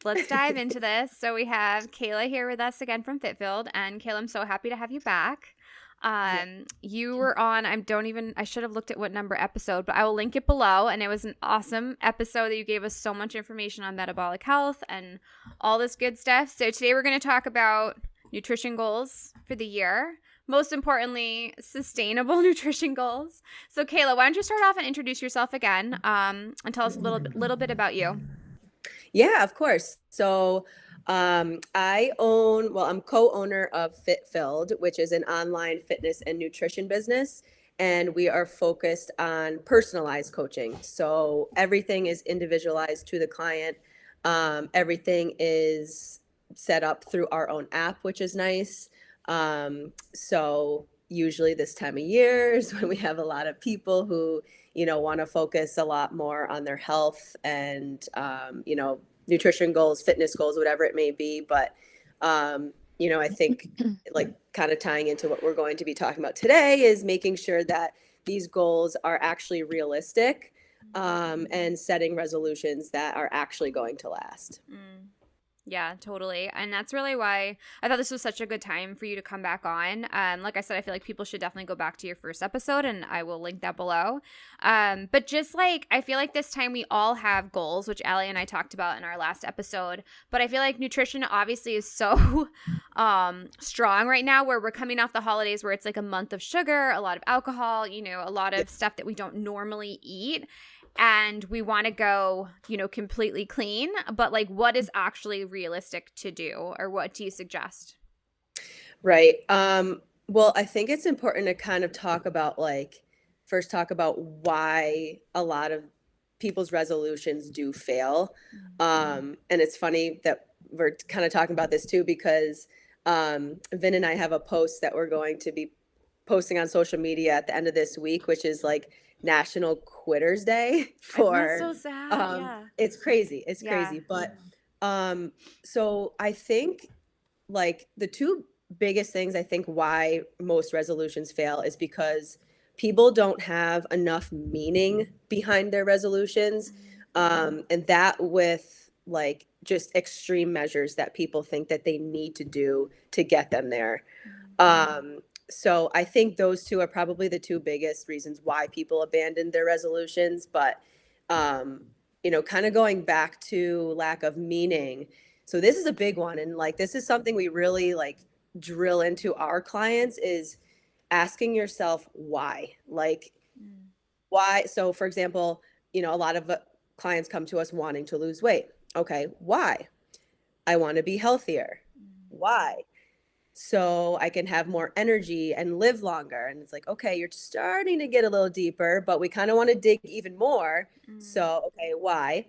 let's dive into this. So we have Kayla here with us again from Fitfield, and Kayla, I'm so happy to have you back. Yeah. You were on, I should have looked at what number episode, but I will link it below. And it was an awesome episode that you gave us so much information on metabolic health and all this good stuff. So today we're going to talk about nutrition goals for the year. Most importantly, sustainable nutrition goals. So Kayla, why don't you start off and introduce yourself again, and tell us a little bit about you. Yeah, of course. So I'm co-owner of FitFilled, which is an online fitness and nutrition business. And we are focused on personalized coaching. So everything is individualized to the client. Everything is set up through our own app, which is nice. So usually this time of year is when we have a lot of people who want to focus a lot more on their health and, nutrition goals, fitness goals, whatever it may be. But, I think like kind of tying into what we're going to be talking about today is making sure that these goals are actually realistic, and setting resolutions that are actually going to last. Mm. Yeah, totally. And that's really why I thought this was such a good time for you to come back on. Like I said, I feel like people should definitely go back to your first episode, and I will link that below. But just like, I feel like this time we all have goals, which Allie and I talked about in our last episode. But I feel like nutrition obviously is so strong right now, where we're coming off the holidays where it's like a month of sugar, a lot of alcohol, a lot of stuff that we don't normally eat, and we want to go, completely clean, but like what is actually realistic to do, or what do you suggest? Right. Well, I think it's important to kind of talk about first talk about why a lot of people's resolutions do fail. And it's funny that we're kind of talking about this too, because Vin and I have a post that we're going to be posting on social media at the end of this week, which is like National Quitters Day Isn't that for so sad? Yeah. it's crazy. It's Yeah. crazy. But so I think like the two biggest things I think why most resolutions fail is because people don't have enough meaning behind their resolutions. And that with like just extreme measures that people think that they need to do to get them there. So I think those two are probably the two biggest reasons why people abandon their resolutions. But, kind of going back to lack of meaning. So this is a big one. And like, this is something we really like drill into our clients is asking yourself why, like Mm. why. So for example, a lot of clients come to us wanting to lose weight. Okay. Why? I want to be healthier. Why? So I can have more energy and live longer. And it's like, okay, you're starting to get a little deeper, but we kind of want to dig even more. Mm. So, okay, why?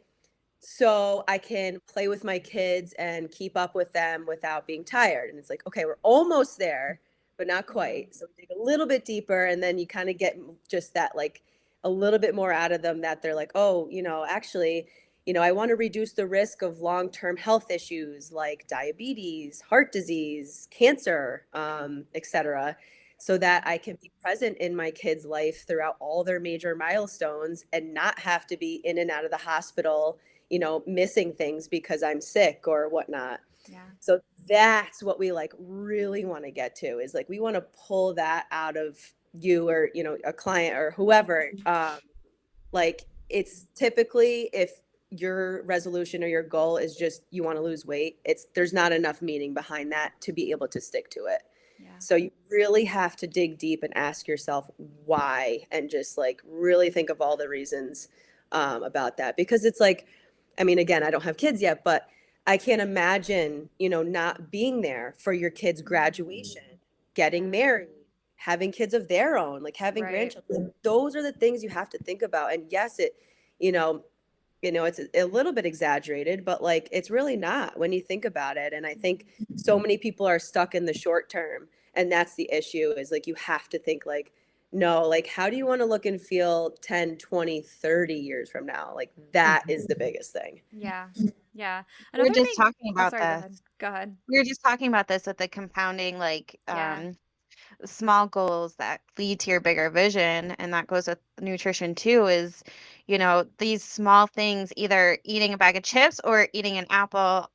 So I can play with my kids and keep up with them without being tired. And it's like, okay, we're almost there, but not quite. So we dig a little bit deeper, and then you kind of get just that, like a little bit more out of them that they're like, oh, actually, I want to reduce the risk of long-term health issues like diabetes, heart disease, cancer, et cetera, so that I can be present in my kids' life throughout all their major milestones and not have to be in and out of the hospital, missing things because I'm sick or whatnot. Yeah. So that's what we like really want to get to is like we want to pull that out of you or a client or whoever. Like it's typically if your resolution or your goal is just you want to lose weight, there's not enough meaning behind that to be able to stick to it. Yeah. So you really have to dig deep and ask yourself why, and just like really think of all the reasons about that. Because it's like, I mean, again, I don't have kids yet, but I can't imagine, not being there for your kids' graduation, getting married, having kids of their own, like having Right. grandchildren. Those are the things you have to think about. And yes, you know, it's a little bit exaggerated, but like it's really not when you think about it. And I think so many people are stuck in the short term. And that's the issue is like you have to think like, no, like how do you want to look and feel 10, 20, 30 years from now? Like that is the biggest thing. Yeah. Yeah. We were Another just thing. talking Oh, about sorry. Go this. ahead. Go ahead. We were just talking about this with the compounding, Yeah. small goals that lead to your bigger vision, and that goes with nutrition too, is, these small things, either eating a bag of chips or eating an apple.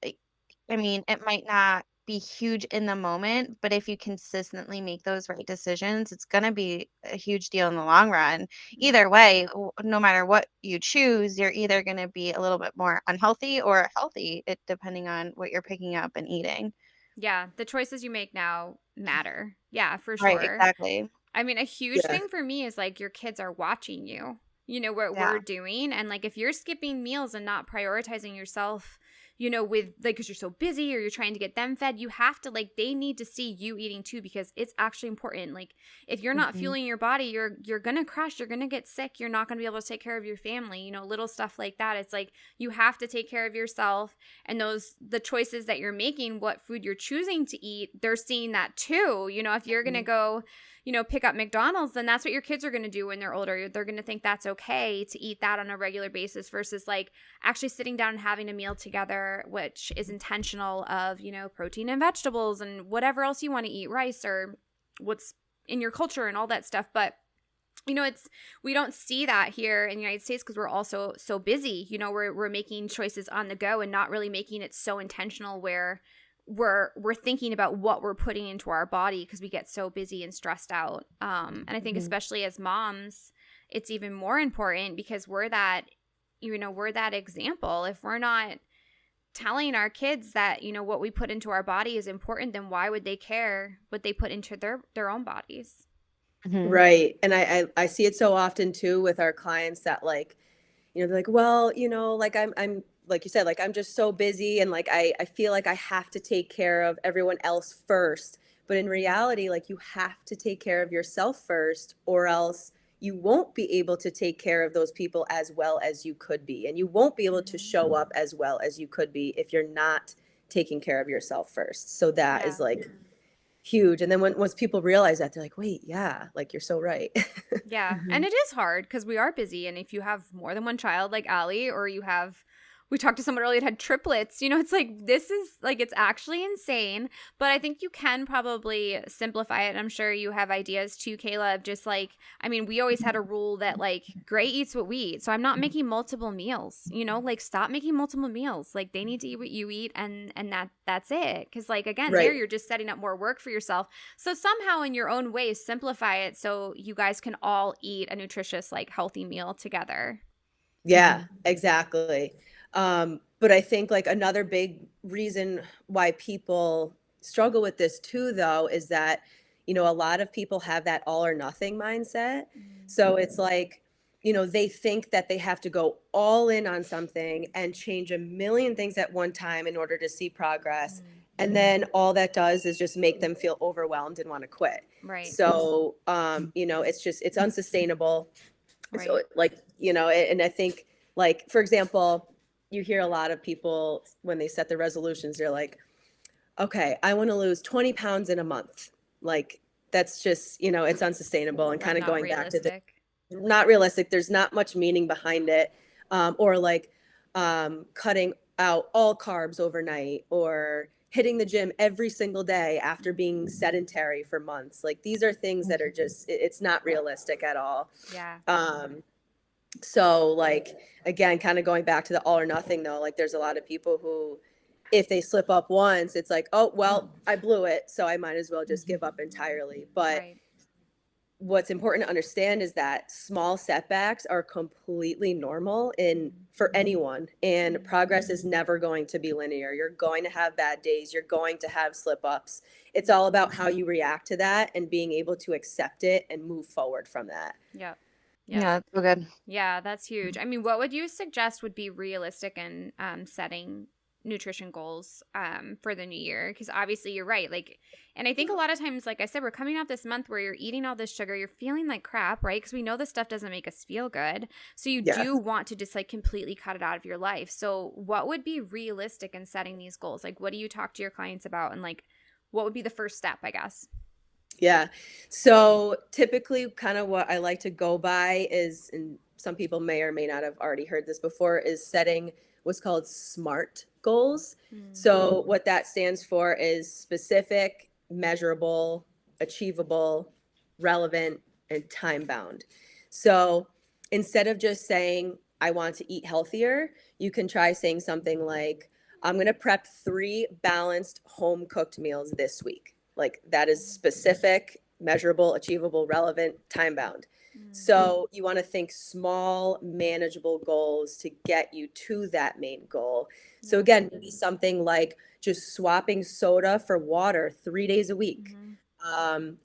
I mean, it might not be huge in the moment, but if you consistently make those right decisions, it's going to be a huge deal in the long run. Either way, no matter what you choose, you're either going to be a little bit more unhealthy or healthy, depending on what you're picking up and eating. Yeah, the choices you make now matter. Yeah, for Right, sure. exactly. I mean, a huge Yeah. thing for me is like your kids are watching you. You know what we're Yeah. doing, and like if you're skipping meals and not prioritizing yourself, with like because you're so busy or you're trying to get them fed, you have to like they need to see you eating too because it's actually important. Like if you're not Hmm. fueling your body, you're gonna crash. You're gonna get sick. You're not gonna be able to take care of your family. Little stuff like that. It's like you have to take care of yourself, and the choices that you're making, what food you're choosing to eat, they're seeing that too. If you're gonna go pick up McDonald's, then that's what your kids are going to do when they're older. They're going to think that's okay to eat that on a regular basis versus like actually sitting down and having a meal together, which is intentional of, protein and vegetables and whatever else you want to eat, rice or what's in your culture and all that stuff. But we don't see that here in the United States because we're also so busy. We're making choices on the go and not really making it so intentional where we're thinking about what we're putting into our body because we get so busy and stressed out. And I think Hmm. especially as moms, it's even more important because we're that example. If we're not telling our kids that what we put into our body is important, then why would they care what they put into their own bodies? Hmm. Right. And I see it so often too with our clients that like, they're like, well, like I'm like you said, like I'm just so busy and like I feel like I have to take care of everyone else first. But in reality, like you have to take care of yourself first, or else you won't be able to take care of those people as well as you could be. And you won't be able to Mm-hmm. show up as well as you could be if you're not taking care of yourself first. So that Yeah. is like huge. And then once people realize that, they're like, wait, yeah, like you're so right. Yeah. Hmm. And it is hard because we are busy. And if you have more than one child, like Allie, or we talked to someone earlier that had triplets, it's like, this is like, it's actually insane. But I think you can probably simplify it. I'm sure you have ideas too, Kayla, of just like, I mean, we always had a rule that like Gray eats what we eat. So I'm not making multiple meals, like stop making multiple meals. Like they need to eat what you eat and that's it. Cause like, again, there Right. you're just setting up more work for yourself. So somehow in your own way, simplify it so you guys can all eat a nutritious, like healthy meal together. Yeah, Hmm. exactly. But I think like another big reason why people struggle with this too, though, is that, a lot of people have that all or nothing mindset. Mm. So it's like, they think that they have to go all in on something and change a million things at one time in order to see progress. Mm. And then all that does is just make them feel overwhelmed and want to quit. Right, So, it's unsustainable. So right. like, and I think like, for example, you hear a lot of people when they set the resolutions, they're like, okay, I want to lose 20 pounds in a month. Like that's just, it's unsustainable and kind of Not going back to the realistic. not realistic. There's not much meaning behind it. Or like cutting out all carbs overnight or hitting the gym every single day after being sedentary for months. Like these are things that are just, it's not realistic at all. Yeah. Um, so like again, kind of going back to the all or nothing though, like there's a lot of people who if they slip up once, it's like, oh well, I blew it, so I might as well just give up entirely. But Right. what's important to understand is that small setbacks are completely normal in Mm-hmm. for anyone, and Mm-hmm. progress is never going to be linear. You're going to have bad days, you're going to have slip ups. It's all about how you react to that and being able to accept it and move forward from that. Yep. Yep. Yeah, that's so good. Yeah, that's huge. I mean, what would you suggest would be realistic in setting nutrition goals for the new year? Because obviously you're right. Like, and I think a lot of times, like I said, we're coming out this month where you're eating all this sugar, you're feeling like crap, right? Because we know this stuff doesn't make us feel good. So you do Yes. want to just like completely cut it out of your life. So what would be realistic in setting these goals? Like, what do you talk to your clients about? And like, what would be the first step, I guess? Yeah. So typically, kind of what I like to go by is, and some people may or may not have already heard this before, is setting what's called SMART goals. Mm. So what that stands for is specific, measurable, achievable, relevant, and time bound. So instead of just saying, I want to eat healthier, you can try saying something like, I'm going to prep 3 balanced home cooked meals this week. Like that is specific, measurable, achievable, relevant, time bound. So you want to think small, manageable goals to get you to that main goal. So again, maybe something like just swapping soda for water 3 days a week,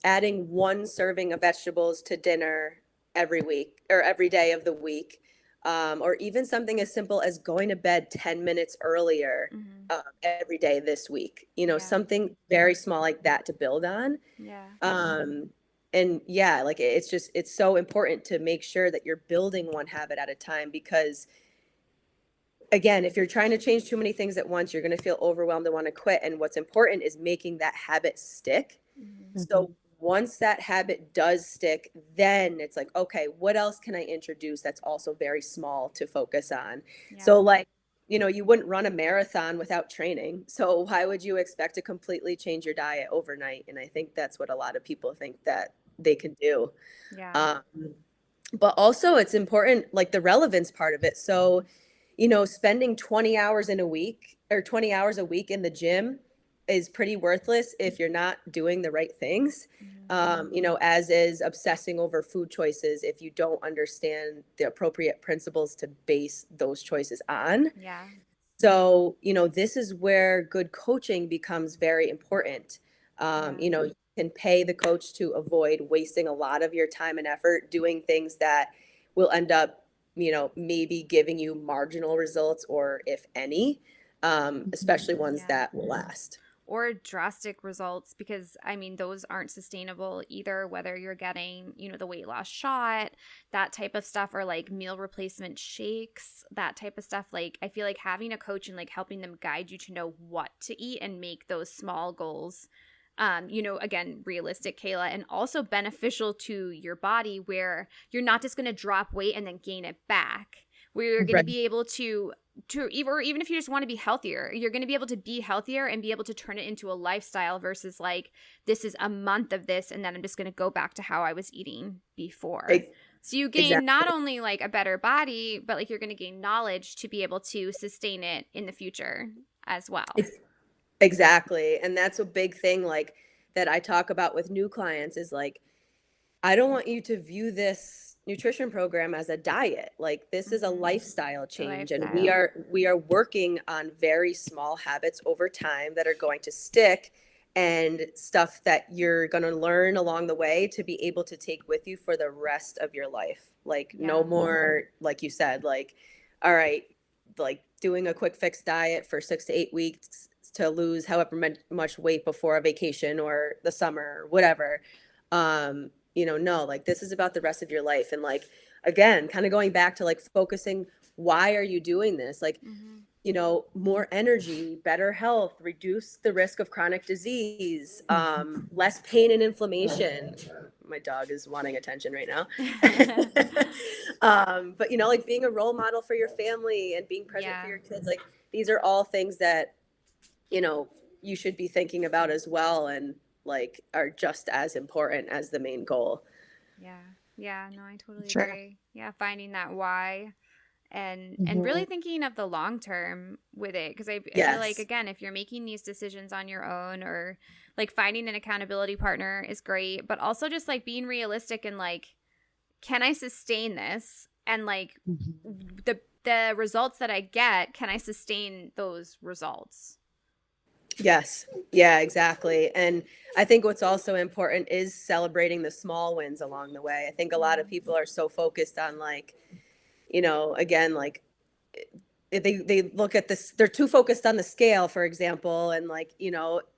adding 1 serving of vegetables to dinner every week or every day of the week, or even something as simple as going to bed 10 minutes earlier every day this week. Something very small like that to build on. And yeah, like it's so important to make sure that you're building one habit at a time, because again, if you're trying to change too many things at once, you're going to feel overwhelmed and want to quit. And what's important is making that habit stick. So once that habit does stick, then it's like, okay, what else can I introduce that's also very small to focus on? So like, you wouldn't run a marathon without training. So why would you expect to completely change your diet overnight? And I think that's what a lot of people think that they can do. But also it's important, like the relevance part of it. So, spending 20 hours in a week or 20 hours a week in the gym is pretty worthless if you're not doing the right things. As is obsessing over food choices if you don't understand the appropriate principles to base those choices on. So, this is where good coaching becomes very important. You can pay the coach to avoid wasting a lot of your time and effort doing things that will end up, maybe giving you marginal results, or if any, especially ones that will last. Or drastic results, because I mean, those aren't sustainable either, whether you're getting, the weight loss shot, that type of stuff, or like meal replacement shakes, that type of stuff. Like, I feel like having a coach and like helping them guide you to know what to eat and make those small goals, again, realistic, Kayla, and also beneficial to your body, where you're not just going to drop weight and then gain it back, where you're going to be able to even if you just want to be healthier, you're going to be able to be healthier and be able to turn it into a lifestyle, versus like, this is a month of this and then I'm just going to go back to how I was eating before. So you gain not only like a better body, but like you're going to gain knowledge to be able to sustain it in the future as well. Exactly. And that's a big thing, like, that I talk about with new clients is like, I don't want you to view this nutrition program as a diet. Like, this is a lifestyle change. And we are working on very small habits over time that are going to stick, and stuff that you're going to learn along the way to be able to take with you for the rest of your life. Like, no more, like you said, like, all right, like doing a quick fix diet for 6 to 8 weeks to lose however much weight before a vacation or the summer or whatever. No, like, this is about the rest of your life. And like, again, kind of going back to like focusing, why are you doing this? Like, more energy, better health, reduce the risk of chronic disease, less pain and inflammation. My dog is wanting attention right now. But like being a role model for your family and being present for your kids, like, these are all things that, you should be thinking about as well, and like are just as important as the main goal. No, I totally agree. Finding that why, and really thinking of the long term with it, because I feel like, again, if you're making these decisions on your own, or like finding an accountability partner is great, but also just like being realistic and like, can I sustain this? And like the results that I get, can I sustain those results? Yes. Yeah, exactly. And I think what's also important is celebrating the small wins along the way. I think a lot of people are so focused on like, again, like they look at this, they're too focused on the scale, for example. And like,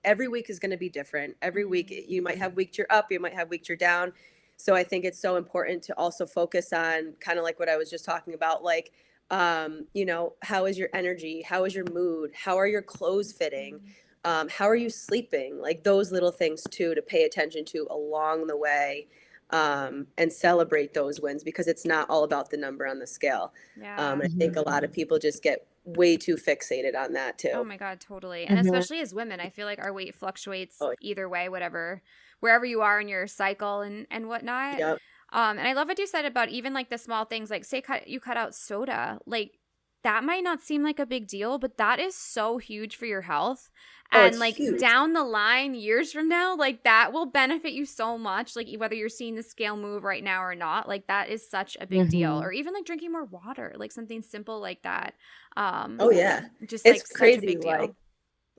every week is going to be different. Every week you might have weeks you're up, you might have weeks you're down. So I think it's so important to also focus on kind of like what I was just talking about, like, how is your energy? How is your mood? How are your clothes fitting? How are you sleeping? Like, those little things too, to pay attention to along the way, and celebrate those wins, because it's not all about the number on the scale. I think a lot of people just get way too fixated on that Oh too. my God, totally. And Mhm. especially as women, I feel like our weight fluctuates Oh, either way, whatever, wherever you are in your cycle and whatnot. yeah. And I love what you said about even like the small things, like say you cut out soda, like that might not seem like a big deal, but that is so huge for your health. Oh, And it's like huge. down the line, years from now, like that will benefit you so much. Like whether you're seeing the scale move right now or not, like that is such a big deal. Mhm. Or even like drinking more water, like something simple like that. Oh Um, yeah. just It's like such a crazy. big deal.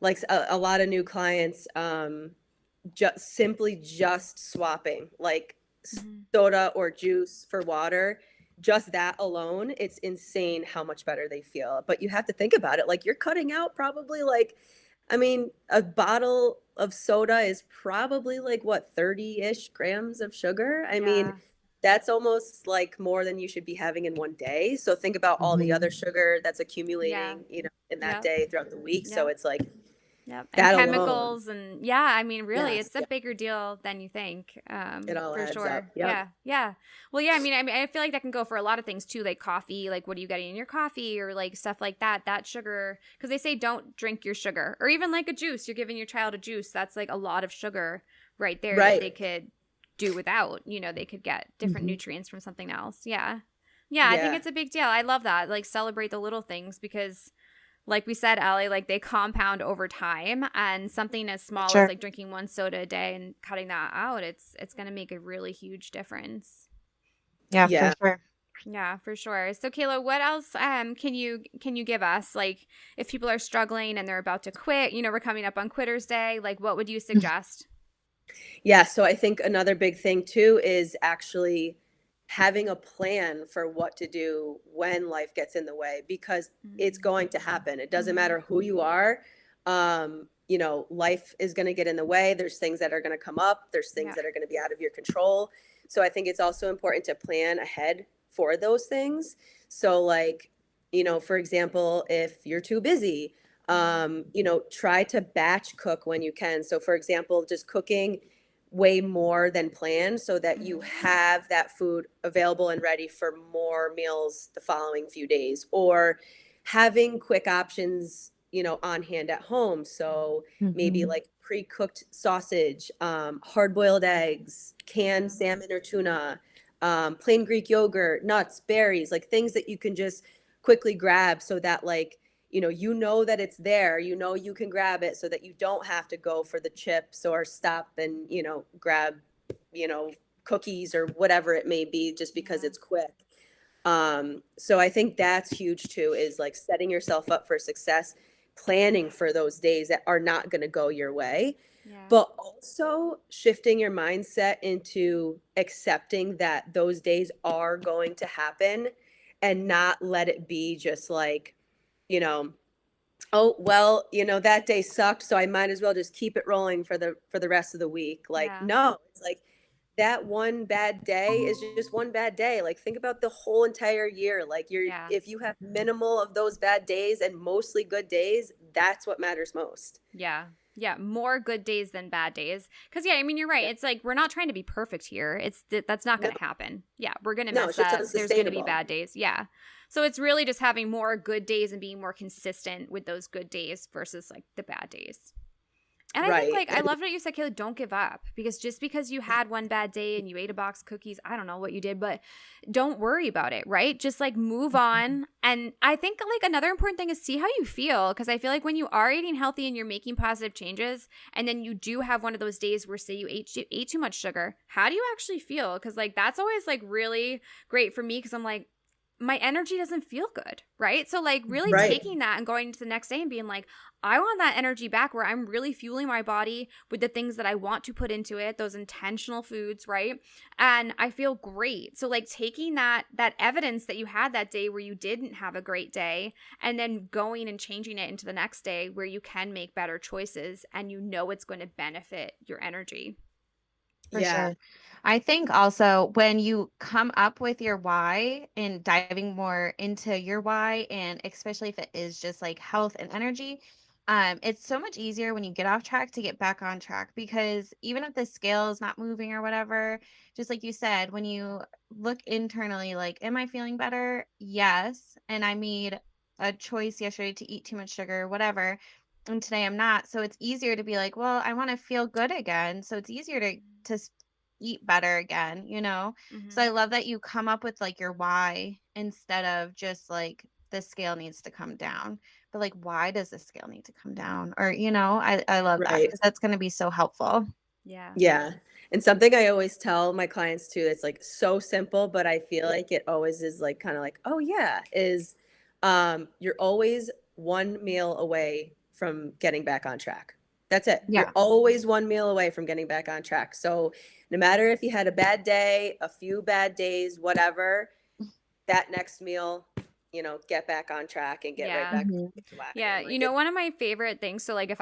Like a lot of new clients, just simply just swapping like Mhm. soda or juice for water. Just that alone, it's insane how much better they feel. But you have to think about it. Like you're cutting out probably like, I mean, a bottle of soda is probably like what, 30-ish grams of sugar. I mean, Yeah. that's almost like more than you should be having in one day. So think about all the other Mhm. sugar that's Yeah. accumulating, in that Yep. day throughout the week. So Yep. it's like Yep. And that alone. chemicals and yeah, I mean really Yes. it's a Yeah. bigger deal than you think. It all For adds up. sure. Yep. Yeah. Yeah. Well, yeah, I mean I feel like that can go for a lot of things too, like coffee, like what are you getting in your coffee or like stuff like that. That sugar cuz they say don't drink your sugar or even like a juice. You're giving your child a juice. That's like a lot of sugar right there that Right. they could do without. They could get different Mhm. nutrients from something else. Yeah. Yeah, I think Yeah. it's a big deal. I love that. Like celebrate the little things because like we said, Allie, like they compound over time and something as For small as sure. like drinking one soda a day and cutting that out, it's gonna make a really huge difference. Yeah, for Yeah. sure. Yeah, for sure. So Kayla, what else can you give us? Like if people are struggling and they're about to quit, we're coming up on Quitters Day, like what would you suggest? Yeah. So I think another big thing too is actually having a plan for what to do when life gets in the way because it's going to happen. It doesn't Mm-hmm. matter who you are. Life is going to get in the way. There's things that are going to come up, there's things Yeah. that are going to be out of your control. So I think it's also important to plan ahead for those things. So, like, for example, if you're too busy, try to batch cook when you can. So, for example, just cooking way more than planned so that you Mm-hmm. have that food available and ready for more meals the following few days, or having quick options on hand at home. So maybe Mhm. like pre-cooked sausage, hard-boiled eggs, canned Yeah. salmon or tuna, plain Greek yogurt, nuts, berries, like things that you can just quickly grab so that like that it's there, you can grab it so that you don't have to go for the chips or stop and, grab, you know, cookies or whatever it may be just because Yeah. it's quick. So I think that's huge too, is like setting yourself up for success, planning for those days that are not going to go your way, Yeah. but also shifting your mindset into accepting that those days are going to happen and not let it be just like, you know, oh, well, that day sucked, so I might as well just keep it rolling for the rest of the week. Like, Yeah. no, it's like that one bad day is just one bad day. Like, think about the whole entire year. Like, Yeah. if you have minimal of those bad days and mostly good days, that's what matters most. Yeah. Yeah, more good days than bad days. Cuz yeah, I mean you're right. Yeah. It's like we're not trying to be perfect here. That's not No, going to happen. Yeah, we're going to no, mess it's just up. There's going to be unsustainable. bad days. Yeah. So it's really just having more good days and being more consistent with those good days versus like the bad days. And I think Right. like I loved what you said, Kayla, don't give up because just because you had one bad day and you ate a box of cookies, I don't know what you did, but don't worry about it, right? Just like move on. And I think like another important thing is see how you feel because I feel like when you are eating healthy and you're making positive changes and then you do have one of those days where say you ate too much sugar, how do you actually feel? Cuz like that's always like really great for me cuz I'm like my energy doesn't feel good, right? So like really Right. taking that and going into the next day and being like I want that energy back where I'm really fueling my body with the things that I want to put into it, those intentional foods, right? And I feel great. So like taking that evidence that you had that day where you didn't have a great day and then going and changing it into the next day where you can make better choices and you know it's going to benefit your energy. For Yeah. sure. I think also when you come up with your why and diving more into your why, and especially if it is just like health and energy, it's so much easier when you get off track to get back on track because even if the scale is not moving or whatever, just like you said, when you look internally, like, am I feeling better? Yes. And I made a choice yesterday to eat too much sugar or whatever, and today I'm not. So it's easier to be like, well, I want to feel good again. So it's easier to eat better again, you know? So Mm-hmm. I love that you come up with like your why instead of just like the scale needs to come down. But like, why does the scale need to come down? Or, you know, I love that Right. because that's going to be so helpful. Yeah. Yeah. And something I always tell my clients too, it's like so simple, but I feel like it always is like kind of like, oh yeah, is you're always one meal away from getting back on track. That's it. You're Yeah. always one meal away from getting back on track. So no matter if you had a bad day, a few bad days, whatever, that next meal, get back on track and get right Yeah. back Mhm. to whack Yeah, Like one of my favorite things, so like if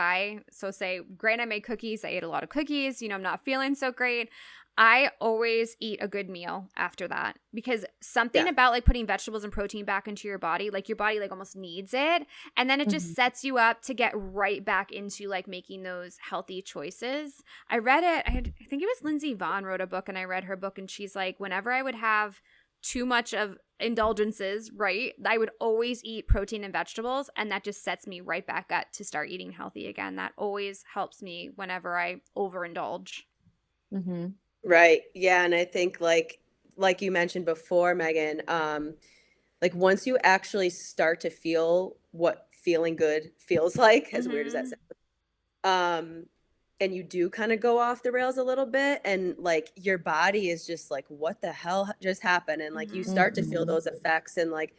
say, granted I made cookies, I ate a lot of cookies, I'm not feeling so great. I always eat a good meal after that because something yeah. about like putting vegetables and protein back into your body, like your body like almost needs it. And then it just Mhm. sets you up to get right back into like making those healthy choices. I read it, I think it was Lindsay Vaughn wrote a book and I read her book and she's like, whenever I would have too much of indulgences, right? I would always eat protein and vegetables, and that just sets me right back up to start eating healthy again. That always helps me whenever I overindulge. Mhm. Right. Yeah. And I think like you mentioned before, Megan, like once you actually start to feel what feeling good feels like, as weird as that Mm-hmm. sounds, um, and you do kind of go off the rails a little bit, and like your body is just like, what the hell just happened? And like you Mm-hmm. start to feel Mhm. those effects, and like,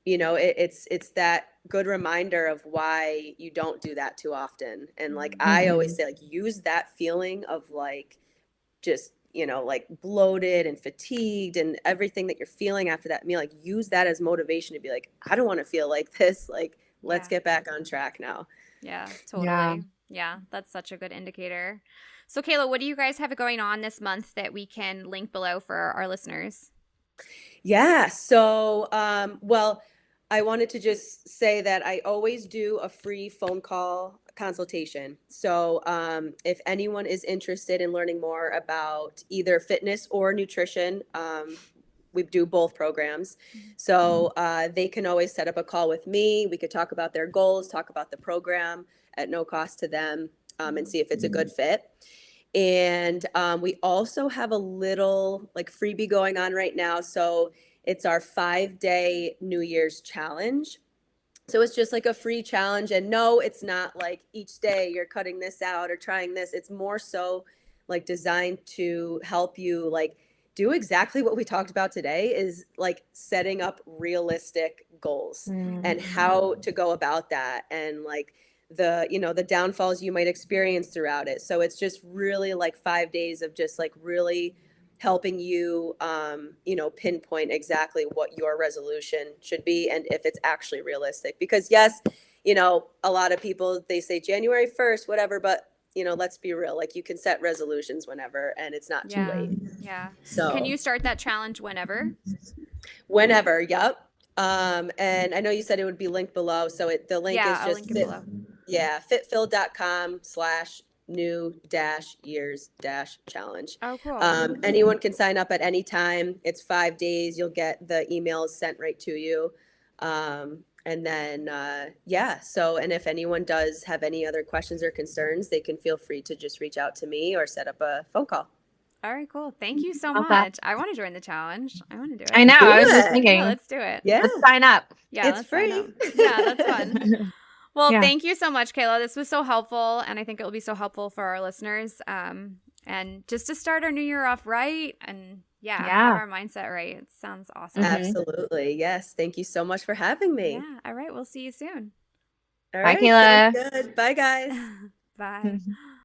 it's that good reminder of why you don't do that too often. And like I always Mhm. say, like use that feeling of like just like bloated and fatigued and everything that you're feeling after that meal, like use that as motivation to be like, I don't want to feel like this, like let's Yeah. get back on track now. Yeah, Yeah. totally. Yeah, that's such a good indicator. So, Kayla, what do you guys have going on this month that we can link below for our listeners? Yeah. So, well, I wanted to just say that I always do a free phone call consultation. So, if anyone is interested in learning more about either fitness or nutrition, we do both programs. So, they can always set up a call with me. We could talk about their goals, talk about the program at no cost to them, and Mm-hmm. see if it's a good fit. And we also have a little like freebie going on right now. So it's our 5-day New Year's challenge. So it's just like a free challenge. And no, it's not like each day you're cutting this out or trying this. It's more so like designed to help you like do exactly what we talked about today, is like setting up realistic goals and Mhm. how to go about that, and like the downfalls you might experience throughout it. So it's just really like 5 days of just like really helping you pinpoint exactly what your resolution should be and if it's actually realistic. Because yes, a lot of people, they say January 1st, whatever, but let's be real, like you can set resolutions whenever and it's not too Yeah. late. Yeah. Can So you start that challenge whenever? whenever, yep. And I know you said it would be linked below, so the link Yeah, is I'll just link it below. fitfill.com/new-years-challenge. Oh, cool. Anyone can sign up at any time. It's 5 days. You'll get the emails sent right to you. And then, yeah. So, and if anyone does have any other questions or concerns, they can feel free to just reach out to me or set up a phone call. All right, cool. Thank you so Love that. much. I want to join the challenge. I want to do I it. know. Do I was just it. Yeah, thinking, let's do it. Yeah. let's sign up. Yeah, It's let's sign up. free. Yeah, that's fun. Well, Yeah. thank you so much, Kayla. This was so helpful, and I think it will be so helpful for our listeners. And just to start our new year off right, and yeah, have Yeah. our mindset right. It sounds awesome. Mhm. Absolutely. Yes. Thank you so much for having me. Yeah. All right. We'll see you soon. All Bye, right. Sounds Kayla. good. Bye, guys. Bye.